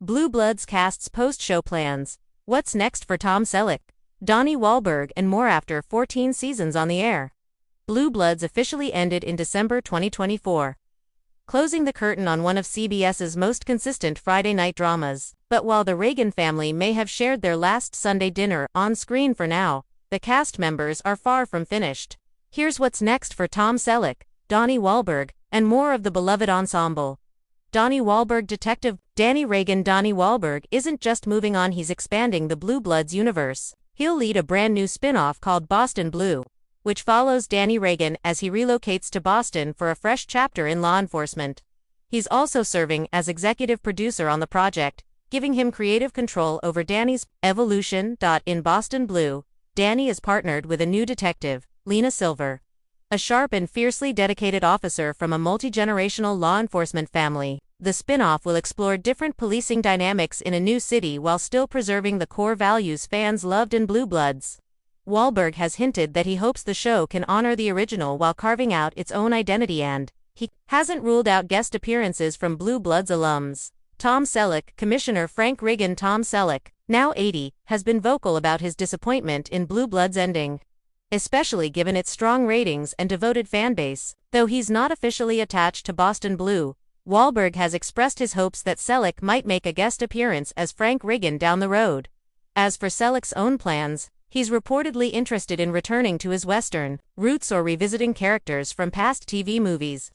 Blue Bloods casts post-show plans. What's next for Tom Selleck, Donnie Wahlberg, and more after 14 seasons on the air? Blue Bloods officially ended in December 2024, closing the curtain on one of CBS's most consistent Friday night dramas. But while the Reagan family may have shared their last Sunday dinner on screen for now, the cast members are far from finished. Here's what's next for Tom Selleck, Donnie Wahlberg, and more of the beloved ensemble. Donnie Wahlberg Detective Danny Reagan. Donnie Wahlberg isn't just moving on, he's expanding the Blue Bloods universe. He'll lead a brand new spin-off called *Blue, which follows Danny Reagan as he relocates to Boston for a fresh chapter in law enforcement. He's also serving as executive producer on the project, giving him creative control over Danny's evolution. In *Blue, Danny is partnered with a new detective, Lena Silver, a sharp and fiercely dedicated officer from a multi-generational law enforcement family. The spin-off will explore different policing dynamics in a new city while still preserving the core values fans loved in Blue Bloods. Wahlberg has hinted that he hopes the show can honor the original while carving out its own identity, and he hasn't ruled out guest appearances from Blue Bloods alums. Tom Selleck. Commissioner Frank Reagan. Tom Selleck, now 80, has been vocal about his disappointment in Blue Bloods ending, especially given its strong ratings and devoted fanbase. Though he's not officially attached to *Blue, Wahlberg has expressed his hopes that Selleck might make a guest appearance as Frank Reagan down the road. As for Selleck's own plans, he's reportedly interested in returning to his Western roots or revisiting characters from past TV movies.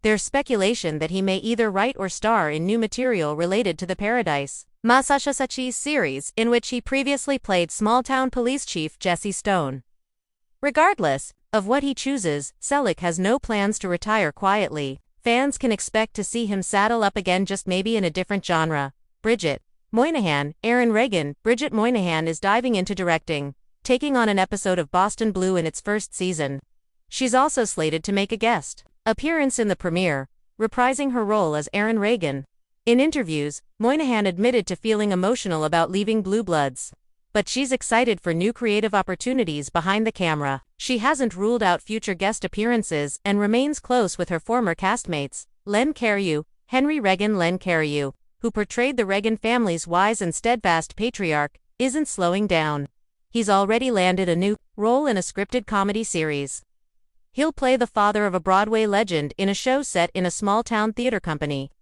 There's speculation that he may either write or star in new material related to the Paradise Massachusetts series, in which he previously played small-town police chief Jesse Stone. Regardless of what he chooses, Selleck has no plans to retire quietly. Fans can expect to see him saddle up again, just maybe in a different genre. Bridget Moynahan. Aaron Reagan. Bridget Moynahan is diving into directing, taking on an episode of *Blue in its first season. She's also slated to make a guest appearance in the premiere, reprising her role as Aaron Reagan. In interviews, Moynahan admitted to feeling emotional about leaving Blue Bloods, but she's excited for new creative opportunities behind the camera. She hasn't ruled out future guest appearances and remains close with her former castmates, Len Cariou, Henry Reagan. Len Cariou, who portrayed the Reagan family's wise and steadfast patriarch, isn't slowing down. He's already landed a new role in a scripted comedy series. He'll play the father of a Broadway legend in a show set in a small-town theater company.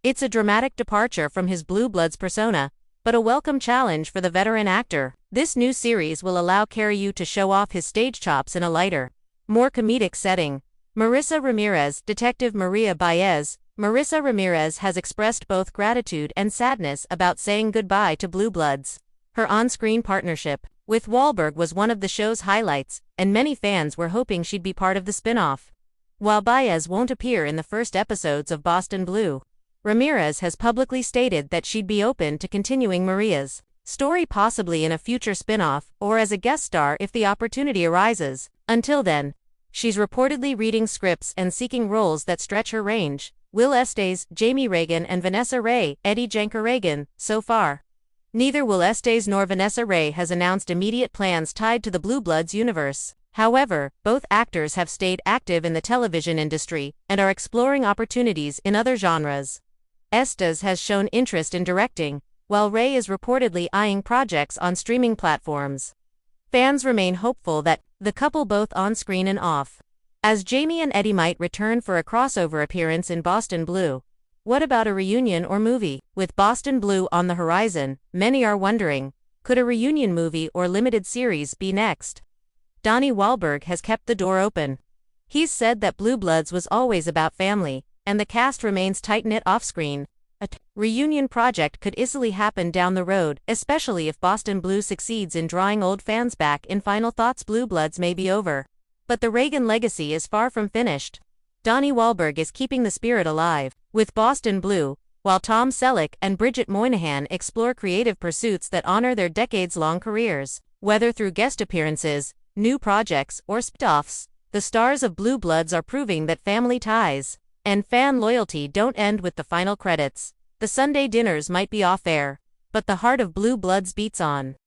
It's a dramatic departure from his Blue Bloods persona, but a welcome challenge for the veteran actor. This new series will allow Cariou to show off his stage chops in a lighter, more comedic setting. Marisa Ramirez. Detective Maria Baez. Marisa Ramirez has expressed both gratitude and sadness about saying goodbye to Blue Bloods. Her on-screen partnership with Wahlberg was one of the show's highlights, and many fans were hoping she'd be part of the spin-off. While Baez won't appear in the first episodes of *Blue, Ramirez has publicly stated that she'd be open to continuing Maria's story, possibly in a future spin-off or as a guest star if the opportunity arises. Until then, she's reportedly reading scripts and seeking roles that stretch her range. Will Estes. Jamie Reagan and Vanessa Ray. Eddie Janker Reagan. So far, neither Will Estes nor Vanessa Ray has announced immediate plans tied to the Blue Bloods universe. However, both actors have stayed active in the television industry and are exploring opportunities in other genres. Estes has shown interest in directing, while Ray is reportedly eyeing projects on streaming platforms. Fans remain hopeful that the couple, both on-screen and off, as Jamie and Eddie, might return for a crossover appearance in *Blue. What about a reunion or movie? With *Blue on the horizon, many are wondering, could a reunion movie or limited series be next? Donnie Wahlberg has kept the door open. He's said that Blue Bloods was always about family, and the cast remains tight-knit off-screen. A reunion project could easily happen down the road, especially if *Blue succeeds in drawing old fans back. In final thoughts, Blue Bloods may be over, but the Reagan legacy is far from finished. Donnie Wahlberg is keeping the spirit alive with *Blue, while Tom Selleck and Bridget Moynahan explore creative pursuits that honor their decades-long careers. Whether through guest appearances, new projects, or spin-offs, the stars of Blue Bloods are proving that family ties and fan loyalty don't end with the final credits. The Sunday dinners might be off-air, but the heart of Blue Bloods beats on.